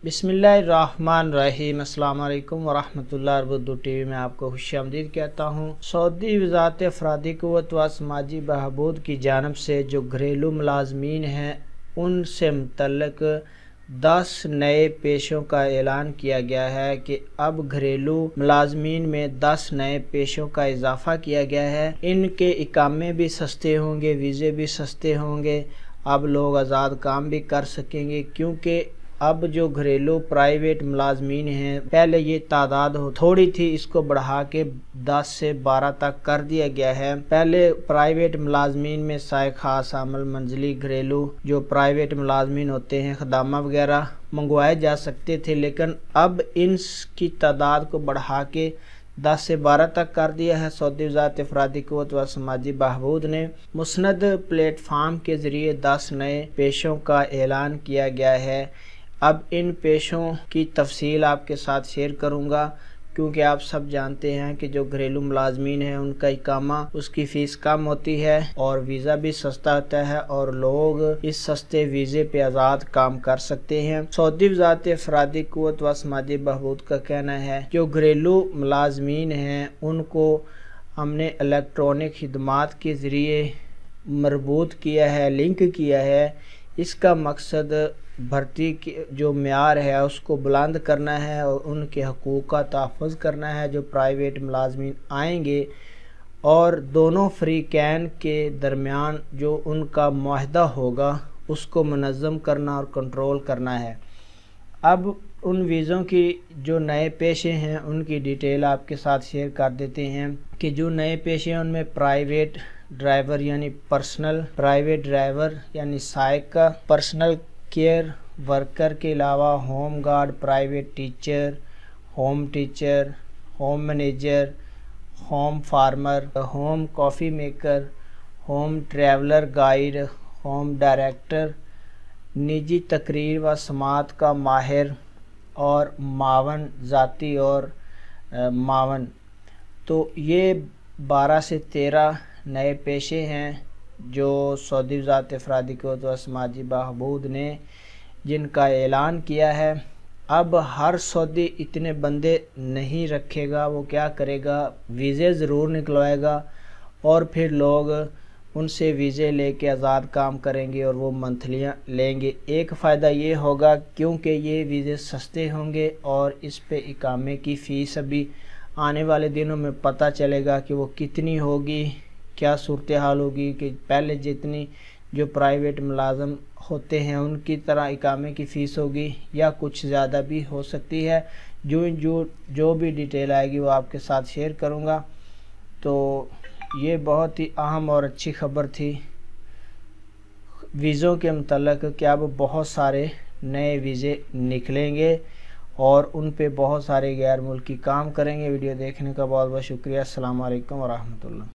बिस्मिल्लाहिर्रहमानिर्रहीम। अस्सलाम वालेकुम वरहमतुल्लाहि वबरकातुहू। टी वी में आपको खुश आमदीद कहता हूँ। सऊदी वज़ारत अफरादी क़ुव्वत व समाजी बहबूद की जानिब से जो घरेलू मुलाज़मीन हैं उनसे मुतल्लिक़ 10 नए पेशों का ऐलान किया गया है कि अब घरेलू मुलाज़मीन में 10 नए पेशों का इजाफ़ा किया गया है। इनके इकामे भी सस्ते होंगे, वीज़े भी सस्ते होंगे। अब लोग आज़ाद काम भी कर सकेंगे, क्योंकि अब जो घरेलू प्राइवेट मुलाज़मीन हैं, पहले ये तादाद थोड़ी थी, इसको बढ़ा के 10 से 12 तक कर दिया गया है। पहले प्राइवेट मुलाज़मीन में साए खास आमल मंजिली घरेलू जो प्राइवेट मुलाज़मीन होते हैं खदामा वगैरह मंगवाए जा सकते थे, लेकिन अब इनकी तादाद को बढ़ा के 10 से 12 तक कर दिया है। सऊदी वज़ारत अफरादी क़ुव्वत व समाजी बहबूद ने मुस्नद प्लेटफार्म के ज़रिए 10 नए पेशों का ऐलान किया गया है। अब इन पेशों की तफसील आपके साथ शेयर करूंगा, क्योंकि आप सब जानते हैं कि जो घरेलू मुलाज़मीन हैं उनका इकामा उसकी फ़ीस कम होती है और वीज़ा भी सस्ता होता है और लोग इस सस्ते वीज़े पे आज़ाद काम कर सकते हैं। सऊदी वज़ारत अफरादी क़ुव्वत व समाजी बहबूद का कहना है जो घरेलू मुलाज़मीन हैं उनको हमने इलेक्ट्रॉनिक खिदमात के ज़रिए मरबूत किया है, लिंक किया है। इसका मकसद भर्ती के जो म्यार है उसको बुलंद करना है और उनके हकूक़ का तहफ़्फ़ुज़ करना है। जो प्राइवेट मुलाज़मीन आएंगे और दोनों फ़रीक़ैन के दरमियान जो उनका मुआहदा होगा उसको मुनज़्ज़म करना और कंट्रोल करना है। अब उन वीज़ों की जो नए पेशे हैं उनकी डिटेल आपके साथ शेयर कर देते हैं कि जो नए पेशे हैं उनमें प्राइवेट ड्राइवर यानी पर्सनल प्राइवेट ड्राइवर यानी साइक का, पर्सनल केयर वर्कर के अलावा home guard, private teacher, home teacher, home manager, home farmer, home coffee maker, home traveller guide, home director, निजी तकरीर व समात का माहिर और मावन, ज़ाती और मावन। तो ये 12 से 13 नए पेशे हैं जो सऊदी वज़ारत अफरादी क़ुव्वत व समाजी बहबूद ने जिनका ऐलान किया है। अब हर सऊदी इतने बंदे नहीं रखेगा, वो क्या करेगा, वीज़े ज़रूर निकलवाएगा और फिर लोग उनसे वीज़े लेके आज़ाद काम करेंगे और वो मंथलियाँ लेंगे। एक फ़ायदा ये होगा क्योंकि ये वीज़े सस्ते होंगे और इस पे इकामे की फ़ीस अभी आने वाले दिनों में पता चलेगा कि वो कितनी होगी, क्या सूरत हाल होगी कि पहले जितनी जो प्राइवेट मुलाज़म होते हैं उनकी तरह इकामे की फ़ीस होगी या कुछ ज़्यादा भी हो सकती है। जो भी डिटेल आएगी वो आपके साथ शेयर करूँगा। तो ये बहुत ही अहम और अच्छी खबर थी वीज़ों के मुतल्लिक़ कि अब बहुत सारे नए वीज़े निकलेंगे और उन पे बहुत सारे गैर मुल्की काम करेंगे। वीडियो देखने का बहुत बहुत शुक्रिया। अस्सलाम वालेकुम वरहमतुल्लाह।